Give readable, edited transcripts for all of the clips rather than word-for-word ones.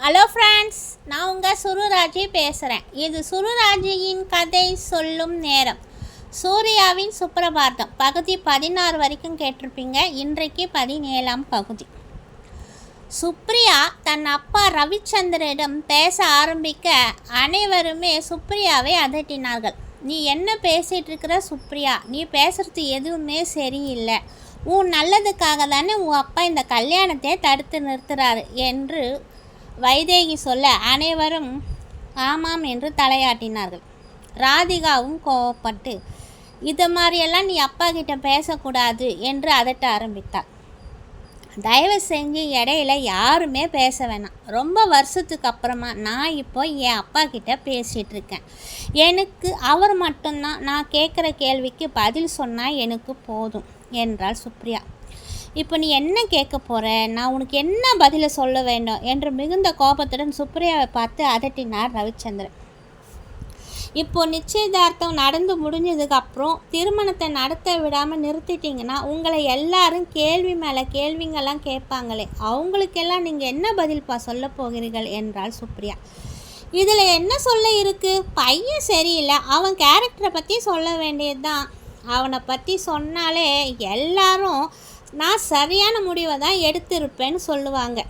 Hello friends, நான் உங்கள் சுருராஜி பேசுகிறேன். இது சுருராஜியின் கதை சொல்லும் நேரம். சூர்யாவின் சுப்ரபாதம் பகுதி 16 வரைக்கும் கேட்டிருப்பீங்க. இன்றைக்கு 17ஆம் பகுதி. சுப்ரியா தன் அப்பா ரவிச்சந்திரனிடம் பேச ஆரம்பிக்க அனைவருமே சுப்ரியாவை அதட்டினார்கள். நீ என்ன பேசிகிட்டு இருக்கிற சுப்ரியா? நீ பேசுகிறது எதுவுமே சரியில்லை. உன் நல்லதுக்காக தானே உன் அப்பா இந்த கல்யாணத்தை தடுத்து நிறுத்துறாரு என்று வைதேகி சொல்ல அனைவரும் ஆமாம் என்று தலையாட்டினார்கள். ராதிகாவும் கோவப்பட்டு இது மாதிரியெல்லாம் நீ அப்பா கிட்ட பேசக்கூடாது என்று அதட்ட ஆரம்பித்தார். தயவு செஞ்சு இடையில யாருமே பேச வேணாம். ரொம்ப வருஷத்துக்கு அப்புறமா நான் இப்போ என் அப்பா கிட்ட பேசிகிட்டு இருக்கேன். எனக்கு அவர் மட்டும்தான். நான் கேட்குற கேள்விக்கு பதில் சொன்னால் எனக்கு போதும் என்றாள் சுப்ரியா. இப்போ நீ என்ன கேட்க போகிற? நான் உனக்கு என்ன பதிலை சொல்ல வேண்டும் என்று மிகுந்த கோபத்துடன் சுப்ரியாவை பார்த்து அதட்டினார் ரவிச்சந்திரன். இப்போ நிச்சயதார்த்தம் நடந்து முடிஞ்சதுக்கப்புறம் திருமணத்தை நடத்த விடாமல் நிறுத்திட்டீங்கன்னா உங்களை எல்லாரும் கேள்வி மேலே கேள்விங்கெல்லாம் கேட்பாங்களே, அவங்களுக்கெல்லாம் நீங்கள் என்ன பதில்ப்பா சொல்ல போகிறீர்கள் என்றாள் சுப்ரியா. இதில் என்ன சொல்ல இருக்குது? பையன் சரியில்லை, அவன் கேரக்டரை பற்றி சொல்ல வேண்டியது தான். அவனை பற்றி சொன்னாலே எல்லாரும் நான் சரியான முடிவை தான் எடுத்திருப்பேன்னு சொல்லுவாங்க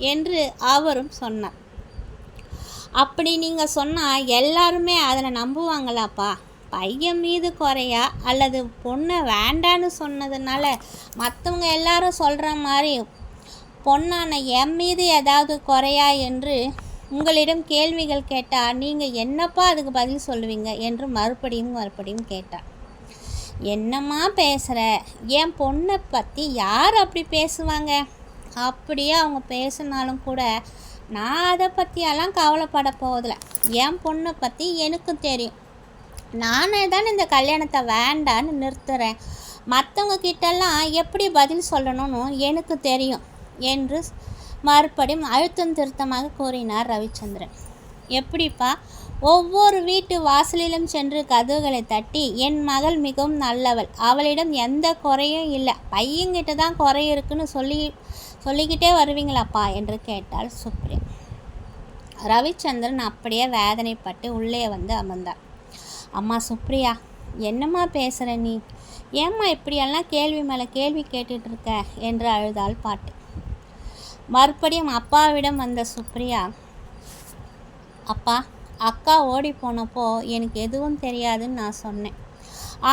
என்று அவரும் சொன்னார். அப்படி நீங்கள் சொன்னால் எல்லாருமே அதில் நம்புவாங்களாப்பா? பையன் மீது குறையா அல்லது பொண்ணை வேண்டான்னு சொன்னதுனால மற்றவங்க எல்லாரும் சொல்கிற மாதிரி பொண்ணான என் மீது ஏதாவது குறையா என்று உங்களிடம் கேள்விகள் கேட்டால் நீங்கள் என்னப்பா அதுக்கு பதில் சொல்லுவீங்க என்று மறுபடியும் கேட்டார். என்னம்மா பேசுகிற? என் பொண்ணை பற்றி யார் அப்படி பேசுவாங்க? அப்படியே அவங்க பேசினாலும் கூட நான் அதை பற்றியெல்லாம் கவலைப்பட போவதில்லை. என் பொண்ணை பற்றி எனக்கு தெரியும். நானே தான் இந்த கல்யாணத்தை வேண்டான்னு நிறுத்துகிறேன். மற்றவங்க கிட்டெல்லாம் எப்படி பதில் சொல்லணும்னு எனக்கு தெரியும் என்று மறுபடியும் அழுத்தம் திருத்தமாக கூறினார் ரவிச்சந்திரன். எப்படிப்பா? ஒவ்வொரு வீட்டு வாசலிலும் சென்று கதவுகளை தட்டி என் மகள் மிகவும் நல்லவள், அவளிடம் எந்த குறையும் இல்லை, பையன்கிட்ட தான் குறை இருக்குன்னு சொல்லிக்கிட்டே வருவீங்களாப்பா என்று கேட்டாள் சுப்ரியா. ரவிச்சந்திரன் அப்படியே வேதனைப்பட்டு உள்ளே வந்து அமர்ந்தார். அம்மா சுப்ரியா, என்னம்மா பேசுகிற நீ? ஏம்மா இப்படியெல்லாம் கேள்வி மேலே கேள்வி கேட்டுட்ருக்க என்று அழுதாள் பாட்டு. மறுபடியும் அப்பாவிடம் வந்த சுப்ரியா, அப்பா, அக்கா ஓடி போனப்போ எனக்கு எதுவும் தெரியாதுன்னு நான் சொன்னேன்.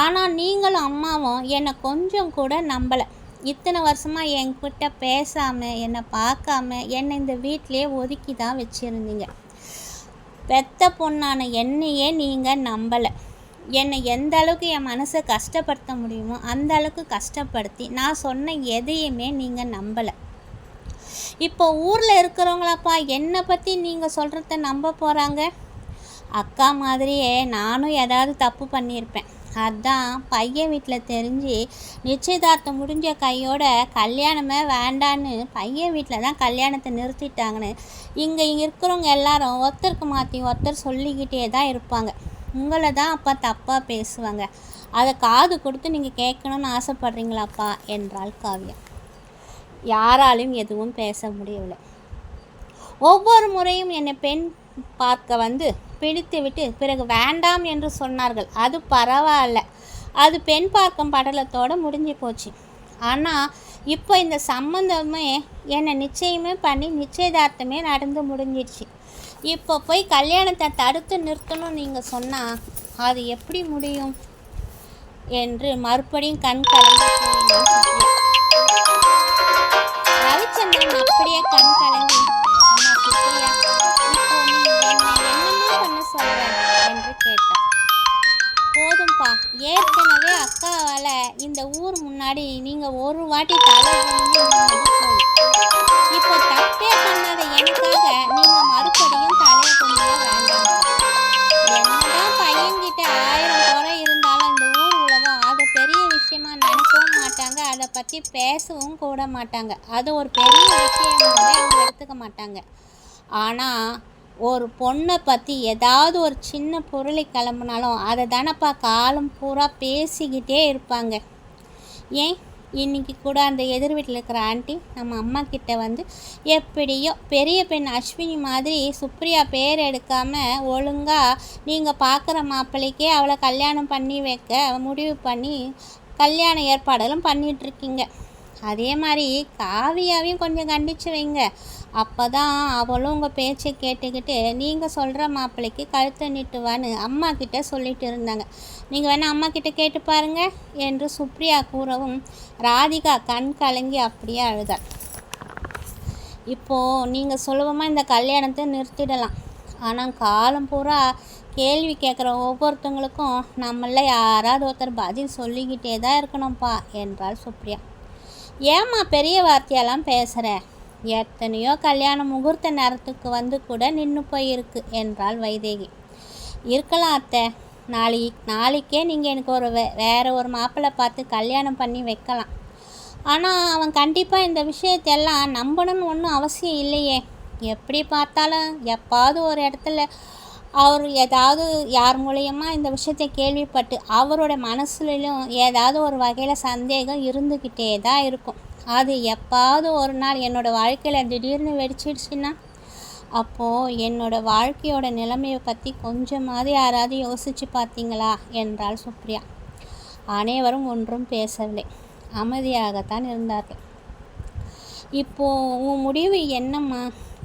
ஆனால் நீங்களும் அம்மாவும் என்னை கொஞ்சம் கூட நம்பலை. இத்தனை வருஷமாக என்கிட்ட பேசாமல் என்னை பார்க்காம என்னை இந்த வீட்டிலே ஒதுக்கி தான் வச்சுருந்தீங்க. பெத்த பொண்ணான என்னையே நீங்கள் நம்பலை. என்னை எந்த அளவுக்கு என் மனசை கஷ்டப்படுத்த முடியுமோ அந்த அளவுக்கு கஷ்டப்படுத்தி நான் சொன்ன எதையுமே நீங்கள் நம்பலை. இப்போ ஊரில் இருக்கிறவங்களாப்பா என்னை பற்றி நீங்கள் சொல்கிறத நம்ப போகிறாங்க? அக்கா மாதிரியே நானும் ஏதாவது தப்பு பண்ணியிருப்பேன். அதான் பையன் வீட்டில் தெரிஞ்சு நிச்சயதார்த்தம் முடிஞ்ச கையோட கல்யாணமே வேண்டான்னு பையன் வீட்டில் தான் கல்யாணத்தை நிறுத்திட்டாங்கன்னு இங்கே இருக்கிறவங்க எல்லாரும் ஒருத்தருக்கு மாற்றி ஒருத்தர் சொல்லிக்கிட்டே தான் இருப்பாங்க. உங்களை தான் அப்பா தப்பாக பேசுவாங்க. அதை காது கொடுத்து நீங்கள் கேட்கணுன்னு ஆசைப்பட்றீங்களாப்பா என்றாள் காவ்யா. யாராலும் எதுவும் பேச முடியவில்லை. ஒவ்வொரு முறையும் என்னை பெண் பார்க்க வந்து பிடித்துவிட்டு பிறகு வேண்டாம் என்று சொன்னார்கள். அது பரவாயில்ல, அது பெண் பார்க்கும் படலத்தோடு முடிஞ்சு போச்சு. ஆனால் இப்போ இந்த சம்மந்தமே என்னை நிச்சயமே பண்ணி நிச்சயதார்த்தமே நடந்து முடிஞ்சிடுச்சு. இப்போ போய் கல்யாணத்தை தடுத்து நிறுத்தணும் நீங்கள் சொன்னால் அது எப்படி முடியும் என்று மறுபடியும் கண் கலங்கி ரவிச்சந்திரன் அப்படியே கண் கலங்கி, அம்மா சுப்ரியா, இப்போ நீ என்னை என்னமா பண்ண சொல்ற என்று கேட்டார். போதும்பா, ஏற்கனவே அக்காவால் இந்த ஊர் முன்னாடி நீங்கள் ஒரு வாட்டி தலை போதும். இப்போ தப்பே பண்ணாத எனக்காக நீங்கள் மறுபடியும் தலையை கொண்டு வேண்டாம். என்னதான் பையன்கிட்ட 1000 குறை இருந்தாலும் இந்த ஊர் உலகம் அதை பெரிய விஷயமா நினைக்கவும் மாட்டாங்க, அதை பற்றி பேசவும் கூட மாட்டாங்க. அது ஒரு பெரிய விஷயமாகவே அவங்க எடுத்துக்க மாட்டாங்க. ஆனால் ஒரு பொண்ணை பற்றி ஏதாவது ஒரு சின்ன பொருளை கிளம்புனாலும் அதை தானப்பா காலம் பூரா பேசிக்கிட்டே இருப்பாங்க. ஏன் இன்றைக்கி கூட அந்த எதிர் வீட்டில் இருக்கிற ஆண்டி நம்ம அம்மா கிட்ட வந்து எப்படியோ பெரிய பெண் அஸ்வினி மாதிரி சுப்ரியா பேர் எடுக்காமல் ஒழுங்காக நீங்கள் பார்க்குற மாப்பிள்ளைக்கே அவளை கல்யாணம் பண்ணி வைக்க முடிவு பண்ணி கல்யாண ஏற்பாடெல்லாம் பண்ணிகிட்ருக்கீங்க. அதே மாதிரி காவியாவையும் கொஞ்சம் கண்டித்து வைங்க. அப்போ தான் அவளும் உங்கள் பேச்சை கேட்டுக்கிட்டு நீங்கள் சொல்கிற மாப்பிள்ளைக்கு கழுத்தை நீட்டுவான்னு அம்மா கிட்ட சொல்லிட்டு இருந்தாங்க. நீங்கள் வேணால் அம்மா கிட்ட கேட்டு பாருங்க என்று சுப்ரியா கூறவும் ராதிகா கண் கலங்கி அப்படியே அழுதாள். இப்போது நீங்கள் சுலபமாக இந்த கல்யாணத்தை நிறுத்திடலாம். ஆனால் காலம் பூரா கேள்வி கேட்குற ஒவ்வொருத்தவங்களுக்கும் நம்மள யாராவது ஒருத்தர் பதில் சொல்லிக்கிட்டே தான் இருக்கணும்ப்பா என்றாள் சுப்ரியா. ஏம்மா பெரிய வார்த்தையெல்லாம் பேசுகிற? எத்தனையோ கல்யாண முகூர்த்த நேரத்துக்கு வந்து கூட நின்று போயிருக்கு என்றாள் வைதேகி. இருக்கலாம் அத்தை, நாளைக்கே நீங்கள் எனக்கு வேறு ஒரு மாப்பிள்ளை பார்த்து கல்யாணம் பண்ணி வைக்கலாம். ஆனால் அவன் கண்டிப்பாக இந்த விஷயத்தையெல்லாம் நம்பணும்னு ஒன்றும் அவசியம் இல்லையே. எப்படி பார்த்தாலும் எப்பாவது ஒரு இடத்துல அவர் ஏதாவது யார் மூலயமா இந்த விஷயத்தை கேள்விப்பட்டு அவரோட மனசுலையும் ஏதாவது ஒரு வகையில் சந்தேகம் இருந்துக்கிட்டே தான் இருக்கும். அது எப்பாவது ஒரு நாள் என்னோடய வாழ்க்கையில் திடீர்னு வெடிச்சிடுச்சுன்னா அப்போது என்னோடய வாழ்க்கையோட நிலைமையை பற்றி கொஞ்சமாவது யாராவது யோசித்து பார்த்தீங்களா என்றாள் சுப்ரியா. அனைவரும் ஒன்றும் பேசவில்லை, அமைதியாகத்தான் இருந்தார்கள். இப்போது உன் முடிவு என்னம்மா?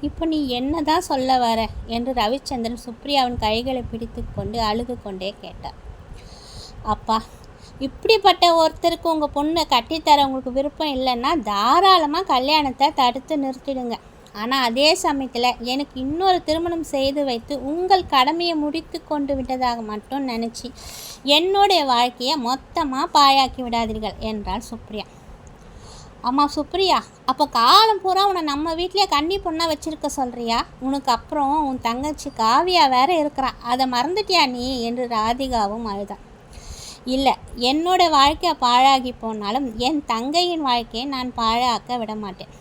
இப்போ நீ என்ன தான் சொல்ல வர என்று ரவிச்சந்திரன் சுப்ரியாவின் கைகளை பிடித்து கொண்டு அழுது கொண்டே கேட்டார். அப்பா, இப்படிப்பட்ட ஒருத்தருக்கு உங்கள் பொண்ணை கட்டித்தர உங்களுக்கு விருப்பம் இல்லைன்னா தாராளமாக கல்யாணத்தை தடுத்து நிறுத்திடுங்க. ஆனால் அதே சமயத்தில் எனக்கு இன்னொரு திருமணம் செய்து வைத்து உங்கள் கடமையை முடித்து கொண்டு விட்டதாக மட்டும் நினச்சி என்னுடைய வாழ்க்கையை மொத்தமாக பாழாக்கி விடாதீர்கள் என்றாள் சுப்ரியா. அம்மா சுப்ரியா, அப்போ காலம் பூரா உன்னை நம்ம வீட்டிலே கன்னி பொண்ணாக வச்சுருக்க சொல்கிறியா? உனக்கு அப்புறம் உன் தங்கச்சி காவியா வேற இருக்கிறான், அதை மறந்துட்டியா நீ என்று ராதிகாவும் அழுதான். இல்லை, என்னோட வாழ்க்கையை பாழாகி போனாலும் என் தங்கையின் வாழ்க்கையை நான் பாழாக்க விட மாட்டேன்.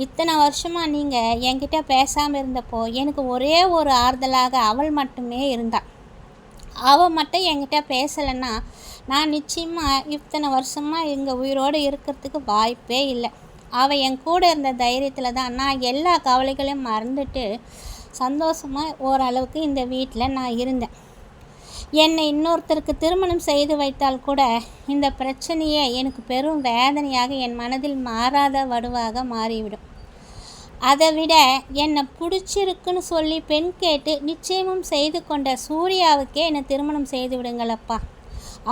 இத்தனை வருஷமாக நீங்கள் என்கிட்ட பேசாமல் இருந்தப்போ எனக்கு ஒரே ஒரு ஆறுதலாக அவள் மட்டுமே இருந்தாள். அவள் மட்டும் என்கிட்ட பேசலைன்னா நான் நிச்சயமாக இத்தனை வருஷமாக எங்கள் உயிரோடு இருக்கிறதுக்கு வாய்ப்பே இல்லை. அவள் என் கூட இருந்த தைரியத்தில் தான் நான் எல்லா கவலைகளையும் மறந்துட்டு சந்தோஷமாக ஓரளவுக்கு இந்த வீட்டில் நான் இருந்தேன். என்னை இன்னொருத்தருக்கு திருமணம் செய்து வைத்தால் கூட இந்த பிரச்சனையே எனக்கு பெரும் வேதனையாக என் மனதில் மாறாத வடுவாக மாறிவிடும். அதை விட என்னை பிடிச்சிருக்குன்னு சொல்லி பெண் கேட்டு நிச்சயமும் செய்து கொண்ட சூர்யாவுக்கே என்னை திருமணம் செய்து விடுங்களப்பா.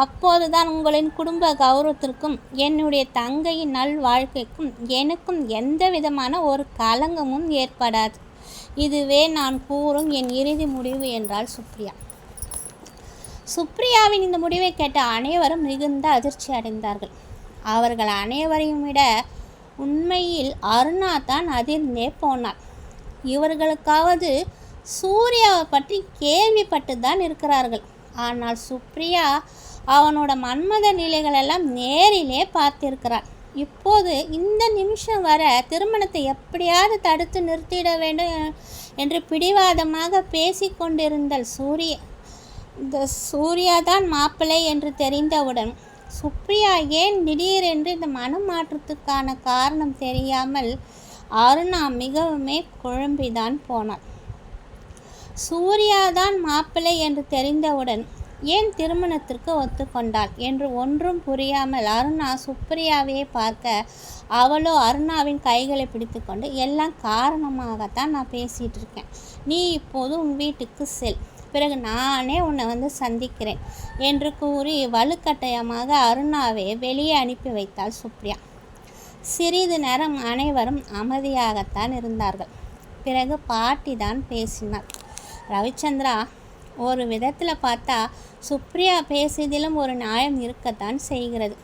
அப்போது தான் உங்களின் குடும்ப கௌரவத்திற்கும் என்னுடைய தங்கையின் நல் வாழ்க்கைக்கும் எனக்கும் எந்த விதமான ஒரு களங்கமும் ஏற்படாது. இதுவே நான் கூறும் என் இறுதி முடிவு என்றாள் சுப்ரியா. சுப்ரியாவின் இந்த முடிவை கேட்ட அனைவரும் மிகுந்த அதிர்ச்சி அடைந்தார்கள். அவர்கள் அனைவரையும் விட உண்மையில் அருணா தான் அதிர்ந்தே போனாள். இவர்களுக்காவது சூர்யாவை பற்றி கேள்விப்பட்டு தான் இருக்கிறார்கள். ஆனால் சுப்ரியா அவனோட மன்மத நிலைகளெல்லாம் நேரிலே பார்த்திருக்கிறாள். இப்போது இந்த நிமிஷம் வர திருமணத்தை எப்படியாவது தடுத்து நிறுத்திட வேண்டும் என்று பிடிவாதமாக பேசி கொண்டிருந்த சூர்யா தான் மாப்பிள்ளை என்று தெரிந்தவுடன் சுப்ரியா ஏன் திடீரென்று இந்த மனம் மாற்றத்துக்கான காரணம் தெரியாமல் அருணா மிகவுமே குழம்பிதான் போனாள். சூர்யாதான் மாப்பிள்ளை என்று தெரிந்தவுடன் ஏன் திருமணத்திற்கு ஒத்துக்கொண்டாள் என்று ஒன்றும் புரியாமல் அருணா சுப்ரியாவையே பார்க்க அவளோ அருணாவின் கைகளை பிடித்து கொண்டு எல்லாம் காரணமாகத்தான் நான் பேசிகிட்டு இருக்கேன், நீ இப்போது உன் வீட்டுக்கு செல், பிறகு நானே உன்னை வந்து சந்திக்கிறேன் என்று கூறி வலுக்கட்டாயமாக அருணாவை வெளியே அனுப்பி வைத்தாள் சுப்ரியா. சிறிது நேரம் அனைவரும் அமைதியாகத்தான் இருந்தார்கள். பிறகு பாட்டி தான் பேசினார். ரவிச்சந்திரா, ஒரு விதத்தில் பார்த்தா சுப்ரியா பேசியதிலும் ஒரு நியாயம் இருக்கத்தான் செய்கிறது.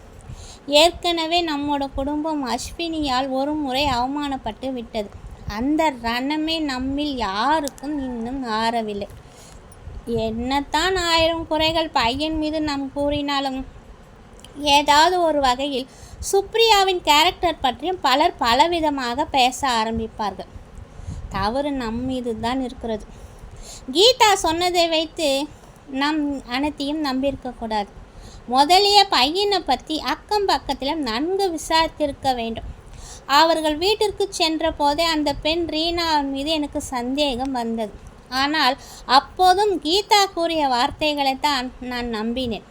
ஏற்கனவே நம்மோட குடும்பம் அஸ்வினியால் ஒரு முறை அவமானப்பட்டு விட்டது. அந்த ரணமே நம்மில் யாருக்கும் இன்னும் ஆறவில்லை. என்னத்தான் 1000 குறைகள் பையன் மீது நாம் கூறினாலும் ஏதாவது ஒரு வகையில் சுப்ரியாவின் கேரக்டர் பற்றியும் பலர் பலவிதமாக பேச ஆரம்பிப்பார்கள். தவறு நம் மீது தான் இருக்கிறது. கீதா சொன்னதை வைத்து நம் அனைத்தையும் நம்பியிருக்கக்கூடாது. முதலிய பையனை பற்றி அக்கம் பக்கத்தில் நன்கு விசாரித்திருக்க வேண்டும். அவர்கள் வீட்டிற்கு சென்ற போதே அந்த பெண் ரீனாவின் மீது எனக்கு சந்தேகம் வந்தது. ஆனால் அப்போதும் கீதா கூறிய வார்த்தைகளை தான் நான் நம்பினேன்.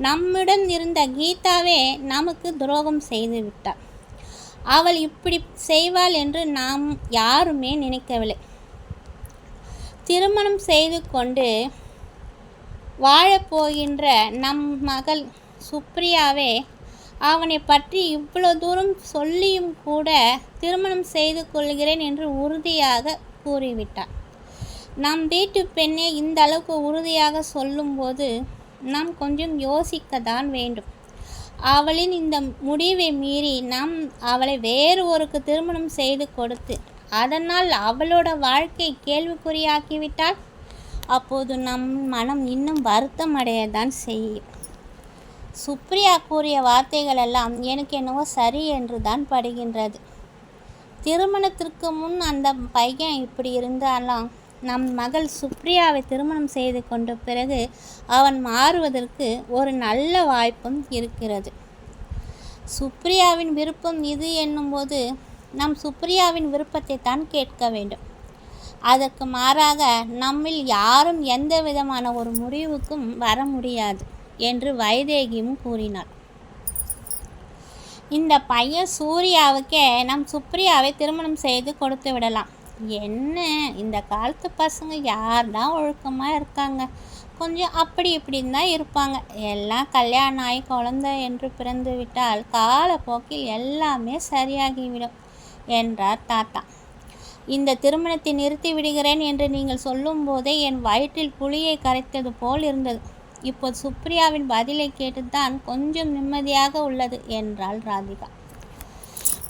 நம்மிடம் இருந்த கீதாவே நமக்கு துரோகம் செய்து விட்டாள். அவள் இப்படி செய்வாள் என்று நாம் யாருமே நினைக்கவில்லை. திருமணம் செய்து கொண்டு வாழப்போகின்ற நம் மகள் சுப்ரியாவே அவனை பற்றி இவ்வளோ தூரம் சொல்லியும் கூட திருமணம் செய்து கொள்கிறேன் என்று உறுதியாக கூறிவிட்டார். நம் வீட்டு பெண்ணே இந்த அளவுக்கு உறுதியாக சொல்லும்போது நாம் கொஞ்சம் யோசிக்க தான் வேண்டும். அவளின் இந்த முடிவை மீறி நாம் அவளை வேறு ஒருக்கு திருமணம் செய்து கொடுத்து அதனால் அவளோட வாழ்க்கை கேள்விக்குறியாக்கிவிட்டால் அப்போது நம் மனம் இன்னும் வருத்தம் அடையத்தான் செய்யும். சுப்ரியா கூறிய வார்த்தைகள் எல்லாம் எனக்கு என்னவோ சரி என்று தான் படுகின்றது. திருமணத்திற்கு முன் அந்த பையன் இப்படி இருந்தாலும் நம் மகள் சுப்ரியாவை திருமணம் செய்து கொண்ட பிறகு அவன் மாறுவதற்கு ஒரு நல்ல வாய்ப்பும் இருக்கிறது. சுப்ரியாவின் விருப்பம் இது என்னும்போது நம் சுப்ரியாவின் விருப்பத்தை தான் கேட்க வேண்டும். அதற்கு மாறாக நம்மில் யாரும் எந்த விதமான ஒரு முடிவுக்கும் வர முடியாது என்று வைதேகியும் கூறினார். இந்த பையன் சூர்யாவுக்கே நம் சுப்ரியாவை திருமணம் செய்து கொடுத்து விடலாம். என்ன இந்த காலத்து பசங்க யார்தான் ஒழுக்கமாக இருக்காங்க, கொஞ்சம் அப்படி இப்படின்னு தான் இருப்பாங்க. எல்லாம் கல்யாணம் ஆகி குழந்தை என்று பிறந்து விட்டால் காலப்போக்கில் எல்லாமே சரியாகிவிடும் என்றார் தாத்தா. இந்த திருமணத்தை நிறுத்தி விடுகிறேன் என்று நீங்கள் சொல்லும் போதே என் வயிற்றில் புளியை கரைத்தது போல் இருந்தது. இப்போது சுப்ரியாவின் பதிலை கேட்டுத்தான் கொஞ்சம் நிம்மதியாக உள்ளது என்றாள் ராதிகா.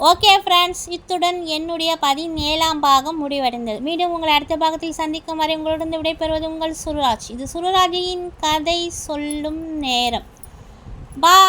ஓகே ஃப்ரெண்ட்ஸ், இத்துடன் என்னுடைய 17ஆம் பாகம் முடிவடைந்தது. மீண்டும் உங்களை அடுத்த பாகத்தில் சந்திக்கும் வரை உங்களுடன் விடைபெறுவது உங்கள் சுருராஜ். இது சுருராஜின் கதை சொல்லும் நேரம். பாய்.